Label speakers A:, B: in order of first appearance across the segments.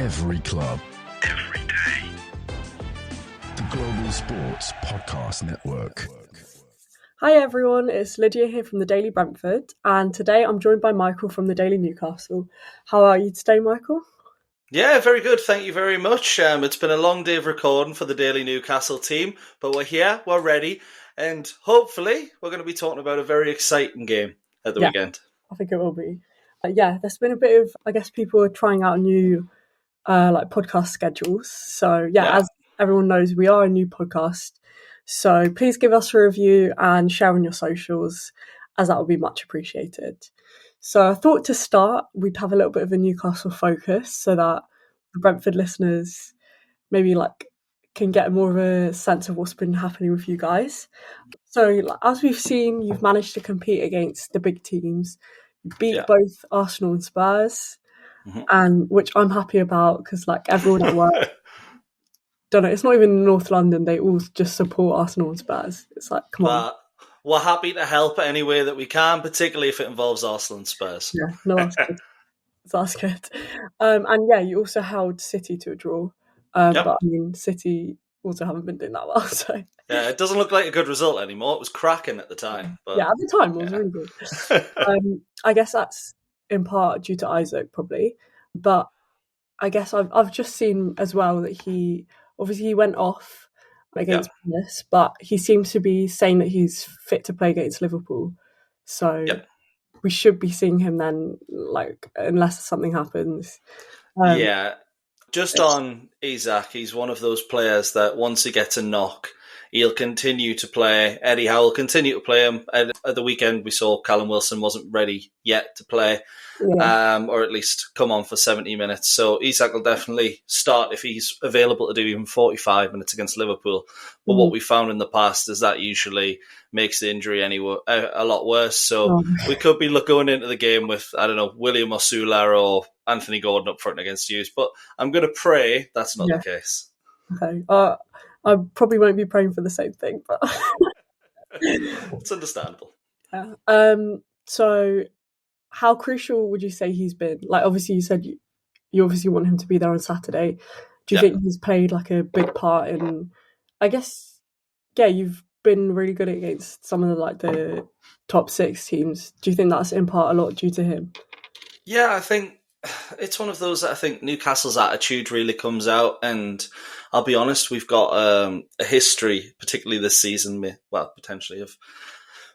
A: Every club. Every day. The Global Sports Podcast Network.
B: Hi everyone, it's Lydia here from the Daily Brentford, and today I'm joined by Michael from the Daily Newcastle. How are you today, Michael?
C: Yeah, very good. Thank you very much. It's been a long day of recording for the Daily Newcastle team, but we're here, we're ready, and hopefully we're going to be talking about a very exciting game at the weekend.
B: I think it will be. There's been a bit of, I guess people are trying out new podcast schedules. So as everyone knows, we are a new podcast. So please give us a review and share on your socials, as that would be much appreciated. So I thought to start, we'd have a little bit of a Newcastle focus so that the Brentford listeners maybe can get more of a sense of what's been happening with you guys. So as we've seen, you've managed to compete against the big teams. You beat both Arsenal and Spurs, and which I'm happy about because everyone at work, don't know, it's not even North London, they all just support Arsenal and Spurs. It's come on.
C: We're happy to help any way that we can, particularly if it involves Arsenal and Spurs.
B: Yeah, no, that's good. That's good. And you also held City to a draw. But I mean, City also haven't been doing that well. So
C: yeah, it doesn't look like a good result anymore. It was cracking at the time. But,
B: at the time it was really good. I guess that's in part due to Isaac, probably. But I guess I've just seen as well that he went off against Palace, but he seems to be saying that he's fit to play against Liverpool. So we should be seeing him then, unless something happens.
C: Just on Isaac, he's one of those players that once he gets a knock, he'll continue to play. Eddie Howe will continue to play him. At the weekend, we saw Callum Wilson wasn't ready yet to play, or at least come on for 70 minutes. So Isaac will definitely start if he's available to do even 45 minutes against Liverpool. But what we found in the past is that usually makes the injury a lot worse. So we could be going into the game with, I don't know, William Osula or Anthony Gordon up front against Hughes. But I'm going to pray that's not the case.
B: Okay. I probably won't be praying for the same thing, but
C: it's understandable.
B: Yeah. So how crucial would you say he's been? Obviously you said you obviously want him to be there on Saturday. Do you think he's played a big part in, I guess, you've been really good against some of the top 6 teams. Do you think that's in part a lot due to him?
C: Yeah, I think it's one of those that I think Newcastle's attitude really comes out, and I'll be honest, we've got a history, particularly this season, potentially, of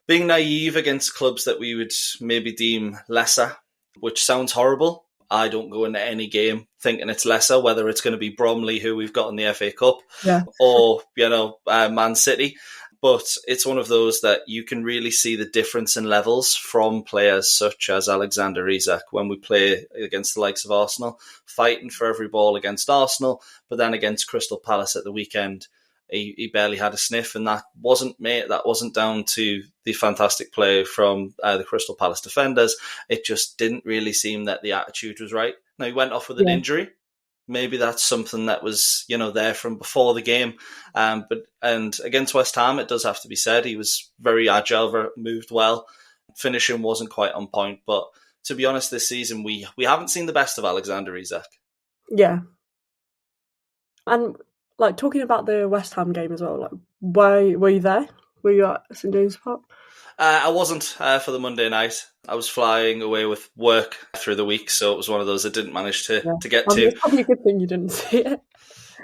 C: being naive against clubs that we would maybe deem lesser, which sounds horrible. I don't go into any game thinking it's lesser, whether it's going to be Bromley, who we've got in the FA Cup, or, Man City. But it's one of those that you can really see the difference in levels from players such as Alexander Isak when we play against the likes of Arsenal, fighting for every ball against Arsenal, but then against Crystal Palace at the weekend, he barely had a sniff, and that wasn't down to the fantastic play from the Crystal Palace defenders. It just didn't really seem that the attitude was right. Now, he went off with an injury. Maybe that's something that was, there from before the game. And against West Ham, it does have to be said, he was very agile, moved well. Finishing wasn't quite on point. But to be honest, this season, we haven't seen the best of Alexander Isak.
B: Yeah. And talking about the West Ham game as well, were you there? Were you at St James Park?
C: I wasn't for the Monday night. I was flying away with work through the week, so it was one of those I didn't manage to get to.
B: It's probably a good thing you didn't see it.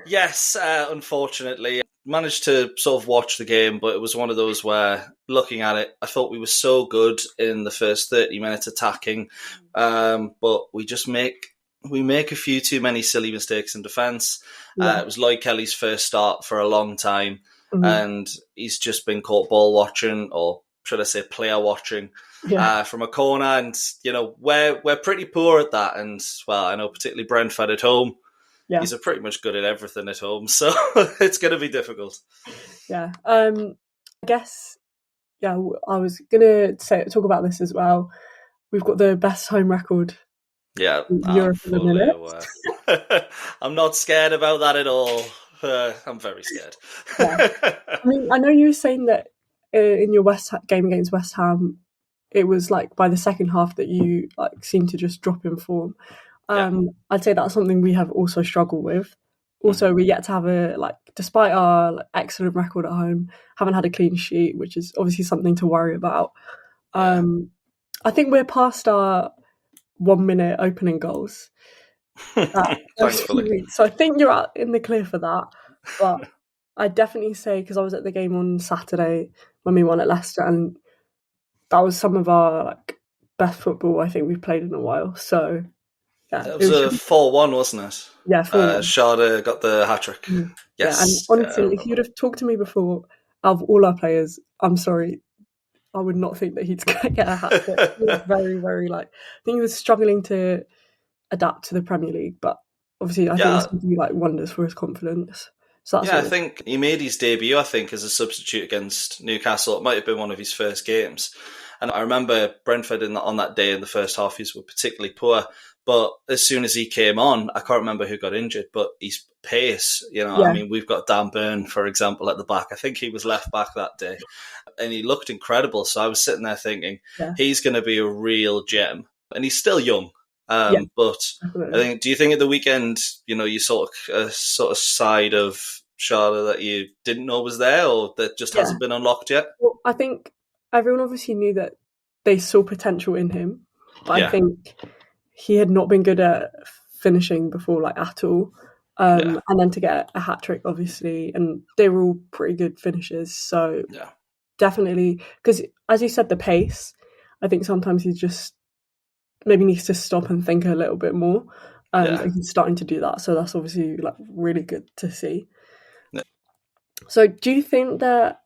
C: Yes, unfortunately. I managed to sort of watch the game, but it was one of those where, looking at it, I thought we were so good in the first 30 minutes attacking, but we make a few too many silly mistakes in defence. It was Lloyd Kelly's first start for a long time, and he's just been caught ball watching, or should I say player watching, from a corner. And, we're pretty poor at that. And, I know particularly Brentford at home, he's pretty much good at everything at home. So it's going to be difficult.
B: Yeah. I guess, I was going to talk about this as well. We've got the best home record.
C: Yeah,
B: Europe at the minute.
C: I'm not scared about that at all. I'm very scared.
B: I mean, I know you were saying that in your game against West Ham, it was by the second half that you seemed to just drop in form. I'd say that's something we have also struggled with. Also, we yet to have despite our excellent record at home, haven't had a clean sheet, which is obviously something to worry about. I think we're past our 1 minute opening goals.
C: Thankfully.
B: So I think you're out in the clear for that. But I'd definitely say, because I was at the game on Saturday when we won at Leicester, and that was some of our best football I think we've played in a while. So yeah,
C: it was a 4-1, wasn't it?
B: Yeah, 4-1.
C: Sharda got the hat-trick. Yes.
B: Yeah, and honestly, if you'd have talked to me before, out of all our players, I'm sorry, I would not think that he's going to get a hat-trick. He was very, very I think he was struggling to adapt to the Premier League, but obviously I think it's going to do wonders for his confidence. So that's
C: I think he made his debut, I think, as a substitute against Newcastle. It might have been one of his first games. And I remember Brentford on that day in the first half, he were particularly poor. But as soon as he came on, I can't remember who got injured, but his pace, I mean, we've got Dan Burn, for example, at the back. I think he was left back that day. And he looked incredible. So I was sitting there thinking, he's going to be a real gem. And he's still young. But I think, do you think at the weekend, you sort of side of Charlotte that you didn't know was there, or that just hasn't been unlocked yet?
B: Well, I think everyone obviously knew that they saw potential in him, but I think he had not been good at finishing before, at all. And then to get a hat-trick, obviously, and they were all pretty good finishers. So definitely, because as you said, the pace, I think sometimes he just maybe needs to stop and think a little bit more. And he's starting to do that. So that's obviously really good to see. Yeah. So do you think that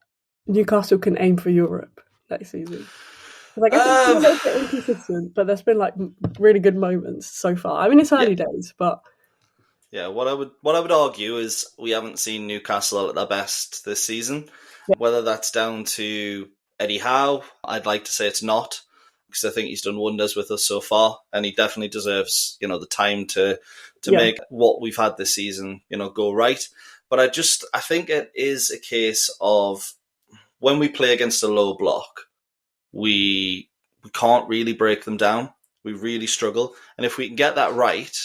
B: Newcastle can aim for Europe next season? I guess it's been a little bit inconsistent, but there's been really good moments so far. I mean, it's early days, but
C: what I would argue is we haven't seen Newcastle at their best this season. Yeah. Whether that's down to Eddie Howe, I'd like to say it's not, because I think he's done wonders with us so far, and he definitely deserves the time to make what we've had this season go right. But I think it is a case of when we play against a low block, we can't really break them down. We really struggle. And if we can get that right,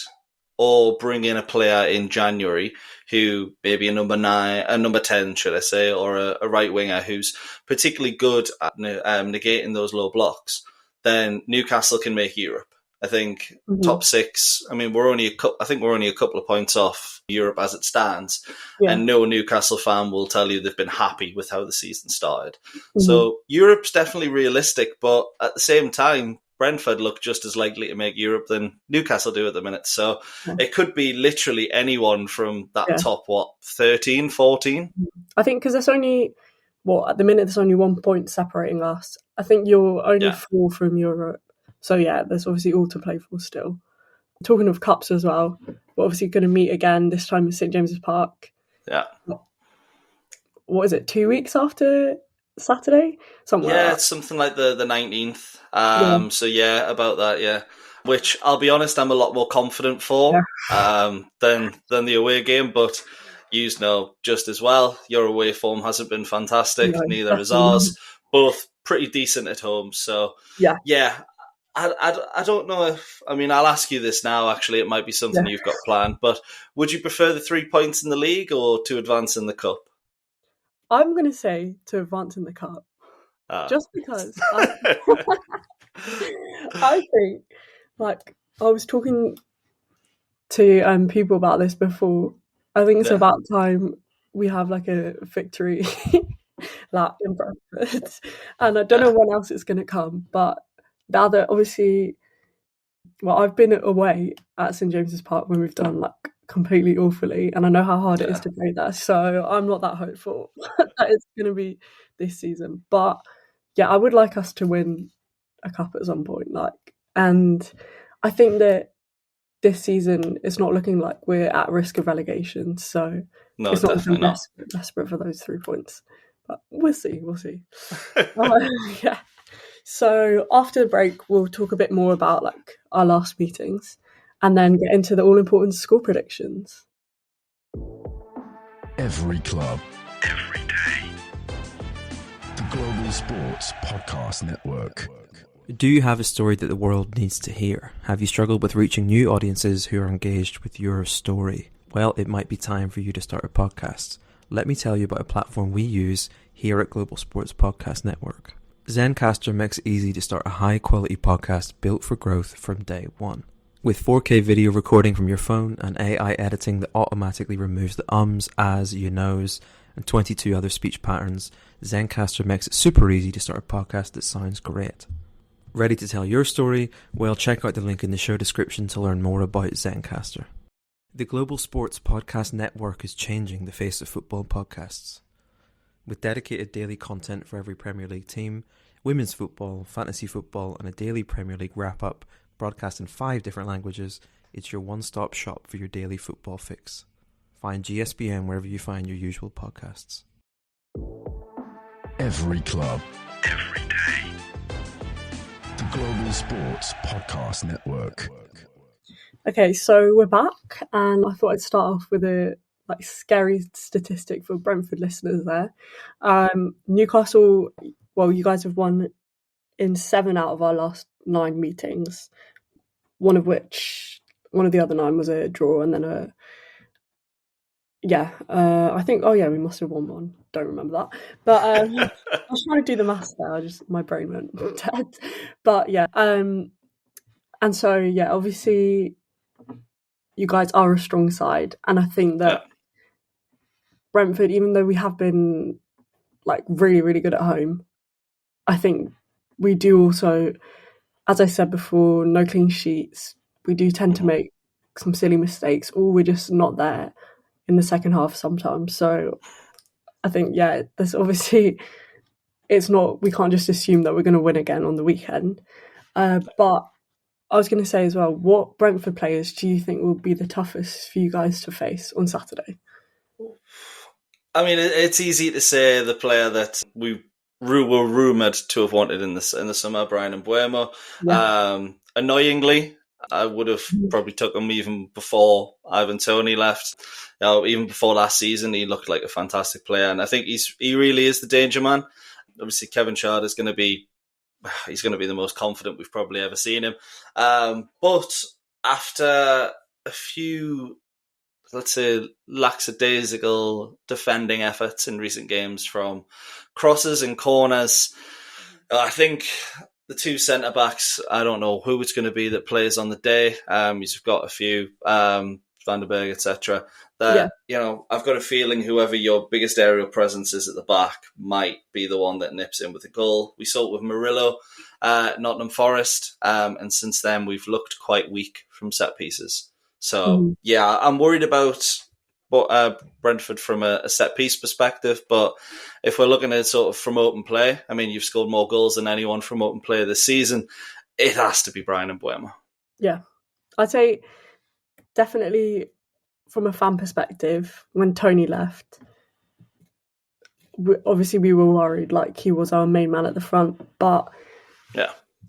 C: or bring in a player in January who maybe a number 10, should I say, or a right winger who's particularly good at negating those low blocks, then Newcastle can make Europe. I think top 6. I mean, we're only a couple of points off Europe as it stands, and no Newcastle fan will tell you they've been happy with how the season started. So Europe's definitely realistic, but at the same time, Brentford look just as likely to make Europe than Newcastle do at the minute. So it could be literally anyone from that top 13, 14.
B: I think because there's only at the minute there's only 1 point separating us. I think you're only 4 from Europe. So, there's obviously all to play for still. Talking of cups as well, we're obviously going to meet again, this time at St James's Park.
C: Yeah.
B: What is it, 2 weeks after Saturday?
C: It's something like the 19th. So, about that, Which, I'll be honest, I'm a lot more confident for than the away game. But you know just as well, your away form hasn't been fantastic. Neither is ours. Both pretty decent at home. So, I don't know if... I mean, I'll ask you this now, actually. It might be something you've got planned. But would you prefer the 3 points in the league or to advance in the cup?
B: I'm going to say to advance in the cup. Just because. I think, I was talking to people about this before. I think it's about time we have a victory lap in Brentford. And I don't know when else it's going to come, but now that obviously, I've been away at St James's Park when we've done completely awfully, and I know how hard it is to play there, so I'm not that hopeful that it's going to be this season. But I would like us to win a cup at some point, and I think that this season it's not looking like we're at risk of relegation, so it's not looking desperate for those 3 points. But we'll see. So after the break, we'll talk a bit more about our last meetings and then get into the all-important score predictions.
A: Every club, every day. The Global Sports Podcast Network.
D: Do you have a story that the world needs to hear? Have you struggled with reaching new audiences who are engaged with your story? Well, it might be time for you to start a podcast. Let me tell you about a platform we use here at Global Sports Podcast Network. Zencastr makes it easy to start a high-quality podcast built for growth from day one. With 4K video recording from your phone and AI editing that automatically removes the ums, as, you knows, and 22 other speech patterns, Zencastr makes it super easy to start a podcast that sounds great. Ready to tell your story? Well, check out the link in the show description to learn more about Zencastr. The Global Sports Podcast Network is changing the face of football podcasts. With dedicated daily content for every Premier League team, women's football, fantasy football, and a daily Premier League wrap-up broadcast in 5 different languages, it's your one-stop shop for your daily football fix. Find GSPN wherever you find your usual podcasts.
A: Every club, every day. The Global Sports Podcast Network.
B: Okay, so we're back, and I thought I'd start off with a scary statistic for Brentford listeners there. Newcastle, well, you guys have won in 7 out of our last 9 meetings, one of the other 9 was a draw, and then I think, we must have won one. Don't remember that. But I was trying to do the maths there. My brain went dead. But yeah. And so, yeah, obviously you guys are a strong side. And I think that Brentford, even though we have been really, really good at home, I think we do also, as I said before, no clean sheets. We do tend to make some silly mistakes, or we're just not there in the second half sometimes. So I think, there's obviously, we can't just assume that we're going to win again on the weekend. But I was going to say as well, what Brentford players do you think will be the toughest for you guys to face on Saturday?
C: I mean, it's easy to say the player that we were rumoured to have wanted in the summer, Bryan Mbeumo. Yeah. Annoyingly, I would have probably took him even before Ivan Toney left. Even before last season, he looked like a fantastic player, and I think he really is the danger man. Obviously, Kevin Schade is going to be the most confident we've probably ever seen him. But after a few, let's say, lackadaisical defending efforts in recent games from crosses and corners, I think the 2 centre-backs, I don't know who it's going to be that plays on the day. You've got a few, Van der Berg, etc. That, I've got a feeling whoever your biggest aerial presence is at the back might be the one that nips in with a goal. We saw it with Murillo at Nottingham Forest, and since then we've looked quite weak from set pieces. So, I'm worried about Brentford from a set-piece perspective, but if we're looking at sort of from open play, I mean, you've scored more goals than anyone from open play this season. It has to be Bryan Mbeumo.
B: Yeah. I'd say definitely from a fan perspective, when Toney left, obviously we were worried, he was our main man at the front, but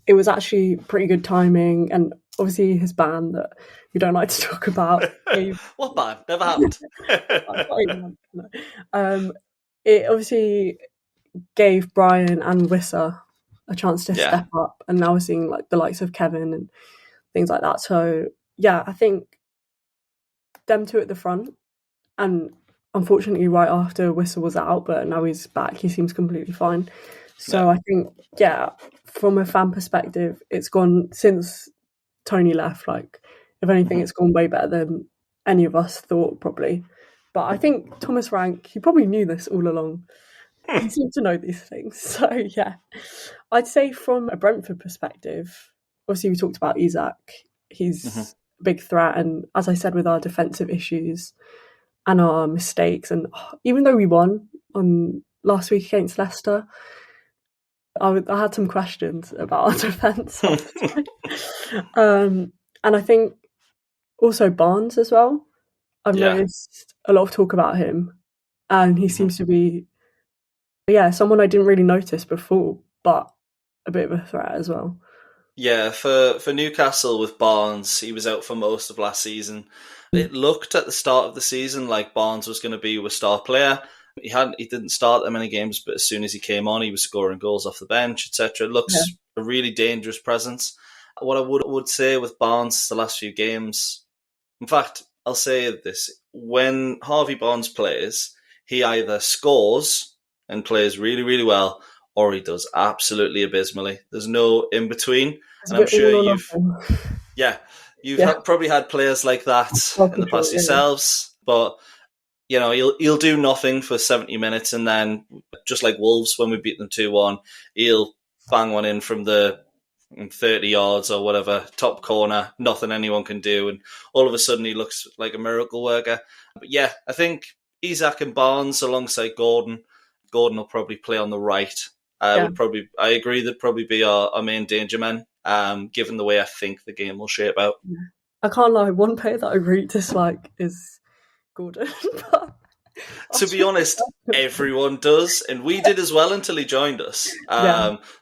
B: it was actually pretty good timing, and obviously his ban that we don't like to talk about.
C: What ban? Never happened.
B: It obviously gave Brian and Wissa a chance to step up, and now we're seeing the likes of Kevin and things like that. So I think them 2 at the front, and unfortunately right after Wissa was out, but now he's back, he seems completely fine. So I think from a fan perspective, it's gone since Toney left, if anything, it's gone way better than any of us thought, probably. But I think Thomas Rank, he probably knew this all along. He seemed to know these things. So, I'd say from a Brentford perspective, obviously we talked about Isak. He's a big threat. And as I said, with our defensive issues and our mistakes, and even though we won on last week against Leicester, I had some questions about our defence. And I think also Barnes as well. I've noticed a lot of talk about him, and he seems to be, someone I didn't really notice before, but a bit of a threat as well.
C: Yeah, for Newcastle with Barnes, he was out for most of last season. It looked at the start of the season like Barnes was going to be a star player, He didn't start that many games, but as soon as he came on, he was scoring goals off the bench, etc. It looks a really dangerous presence. What I would say with Barnes the last few games, in fact, I'll say this: when Harvey Barnes plays, he either scores and plays really, really well, or he does absolutely abysmally. There's no in between, and I'm sure you've probably had players like that in the past yourselves, but. He'll do nothing for 70 minutes, and then, just like Wolves, when we beat them 2-1, he'll bang one in from the 30 yards or whatever, top corner, nothing anyone can do, and all of a sudden he looks like a miracle worker. But yeah, I think Isak and Barnes alongside Gordon. Gordon will probably play on the right. I agree that'd probably be our main danger men, given the way I think the game will shape out.
B: I can't lie, one player that I really dislike is Gordon.
C: To be honest, everyone does, and we did as well until he joined us.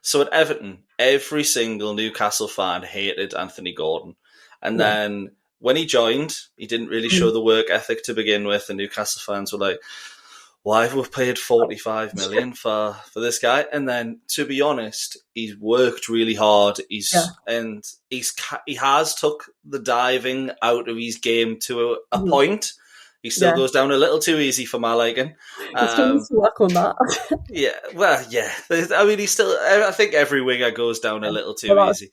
C: So at Everton, every single Newcastle fan hated Anthony Gordon, and then when he joined, he didn't really show the work ethic to begin with, and Newcastle fans were like, why have we paid 45 million for this guy? And then, to be honest, he's worked really hard. He has took the diving out of his game to a point. He still goes down a little too easy for my liking.
B: He still needs to work on that.
C: I mean, I think every winger goes down a little too easy,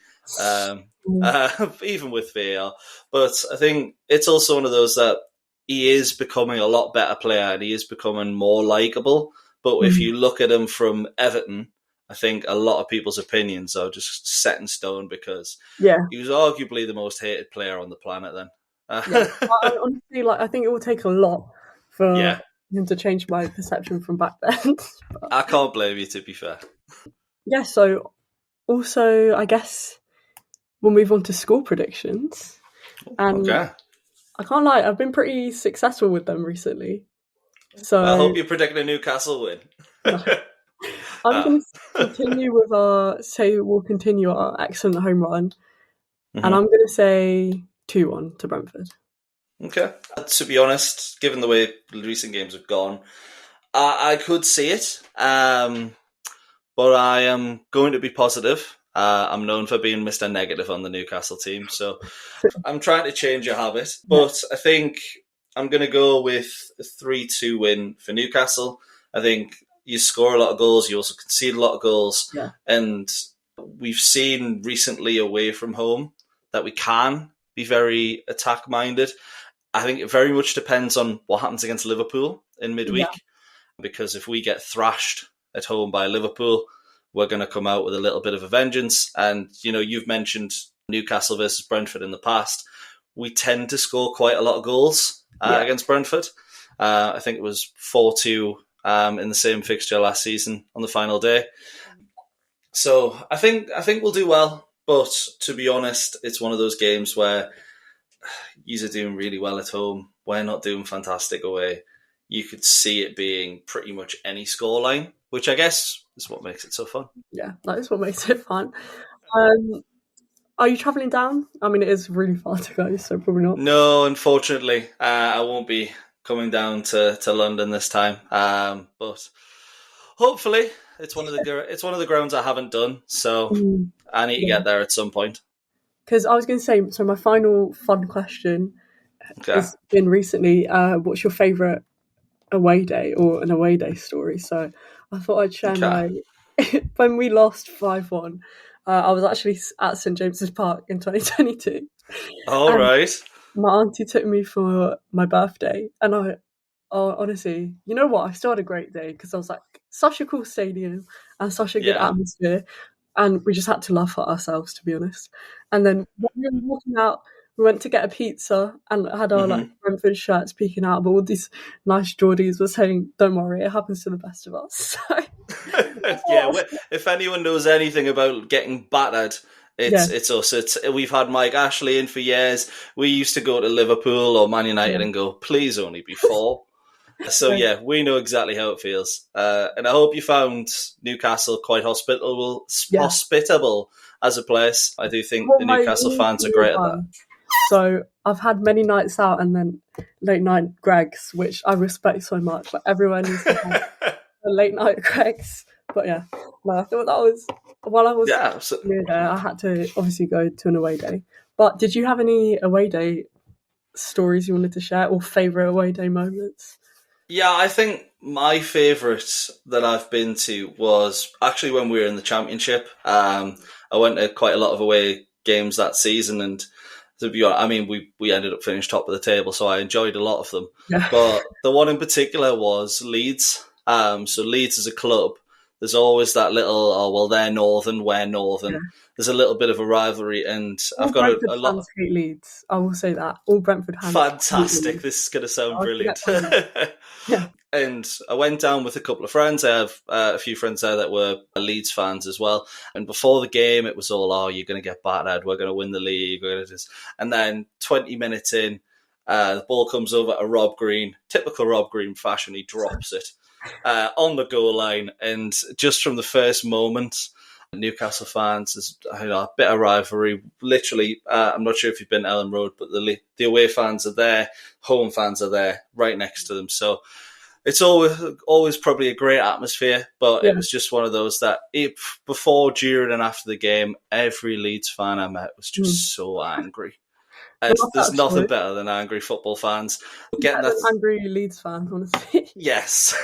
C: even with VAR. But I think it's also one of those that he is becoming a lot better player and he is becoming more likeable. But if you look at him from Everton, I think a lot of people's opinions are just set in stone because he was arguably the most hated player on the planet then.
B: Honestly, I think it will take a lot for him to change my perception from back then.
C: I can't blame you, to be fair.
B: Yeah, so also, I guess we'll move on to score predictions. And I can't lie, I've been pretty successful with them recently. So
C: I hope you're predicting a Newcastle win.
B: No. I'm going to continue with we'll continue our excellent home run. And I'm going to say 2-1 to Brentford.
C: Okay. To be honest, given the way the recent games have gone, I could see it, but I am going to be positive. I'm known for being Mr. Negative on the Newcastle team, so I'm trying to change a habit. But I think I'm going to go with a 3-2 win for Newcastle. I think you score a lot of goals, you also concede a lot of goals, and we've seen recently away from home that we can be very attack-minded. I think it very much depends on what happens against Liverpool in midweek, because if we get thrashed at home by Liverpool, we're going to come out with a little bit of a vengeance. And, you've mentioned Newcastle versus Brentford in the past. We tend to score quite a lot of goals against Brentford. I think it was 4-2 in the same fixture last season on the final day. So I think we'll do well. But to be honest, it's one of those games where you're doing really well at home. We're not doing fantastic away. You could see it being pretty much any scoreline, which I guess is what makes it so fun. Yeah,
B: that is what makes it fun. Are you travelling down? I mean, it is really far to go, so probably not.
C: No, unfortunately. I won't be coming down to London this time. But hopefully it's one of the grounds I haven't done, so I need to get there at some point.
B: Because I was going to say, so my final fun question has been recently, what's your favourite away day or an away day story? So I thought I'd share my... When we lost 5-1, I was actually at St James's Park in 2022.
C: All right.
B: My auntie took me for my birthday, and honestly, you know what? I still had a great day because I was like, such a cool stadium and such a good atmosphere. And we just had to laugh at ourselves, to be honest. And then when we were walking out, we went to get a pizza and had our Brentford shirts peeking out, but all these nice Geordies were saying, don't worry, it happens to the best of us.
C: If anyone knows anything about getting battered, it's us. We've had Mike Ashley in for years. We used to go to Liverpool or Man United and go, please only be 4. So we know exactly how it feels. And I hope you found Newcastle quite hospitable as a place. I do think the Newcastle fans are great at that.
B: So I've had many nights out and then late night Gregs, which I respect so much. Like everyone needs to have a late night Gregs. But yeah, no, I thought that was while I was near there, I had to obviously go to an away day. But did you have any away day stories you wanted to share or favourite away day moments?
C: Yeah, I think my favourite that I've been to was actually when we were in the Championship. I went to quite a lot of away games that season, and to be honest, I mean, we ended up finishing top of the table, so I enjoyed a lot of them.
B: Yeah.
C: But the one in particular was Leeds. So Leeds as a club, there's always that little, oh, well, they're Northern, we're Northern. Yeah. There's a little bit of a rivalry, and I've got a lot.
B: Fans hate Leeds. I will say that. All Brentford fans.
C: Fantastic. This is going to sound brilliant.
B: Yeah.
C: And I went down with a couple of friends. I have a few friends there that were Leeds fans as well. And before the game, it was all, oh, you're going to get battered. We're going to win the league. We're going to just... And then 20 minutes in, the ball comes over to Rob Green. Typical Rob Green fashion. He drops it on the goal line. And just from the first moment, Newcastle fans, there's a bit of rivalry. Literally, I'm not sure if you've been to Ellen Road, but the away fans are there. Home fans are there right next to them. So... it's always probably a great atmosphere, but it was just one of those that before, during and after the game, every Leeds fan I met was just so angry. There's nothing better than angry football fans.
B: Angry Leeds fans, honestly.
C: Yes.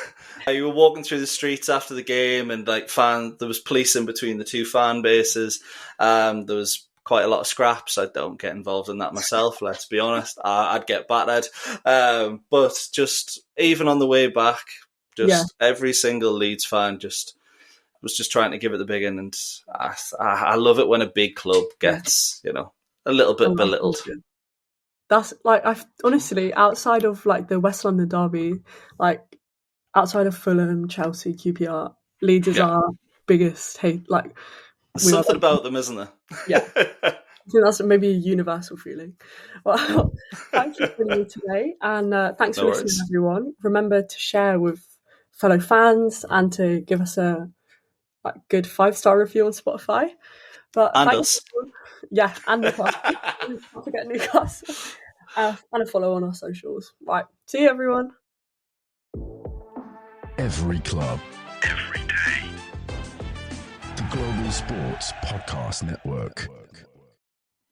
C: You were walking through the streets after the game and there was police in between the two fan bases. There was quite a lot of scraps. I don't get involved in that myself, let's be honest. I'd get battered. But just even on the way back, every single Leeds fan was just trying to give it the big end. And I love it when a big club gets, a little bit belittled.
B: That's honestly, outside of the West London derby, outside of Fulham, Chelsea, QPR, Leeds is our biggest hate.
C: There's something about them, isn't there?
B: Yeah. I think that's maybe a universal feeling. Well, thank you for me today, and thanks for listening, everyone. Remember to share with fellow fans and to give us a good 5-star review on Spotify.
C: And us.
B: And Newcastle. Don't forget Newcastle. And a follow on our socials. Right. See you, everyone.
A: Every club. Every day. The Global Sports Podcast Network.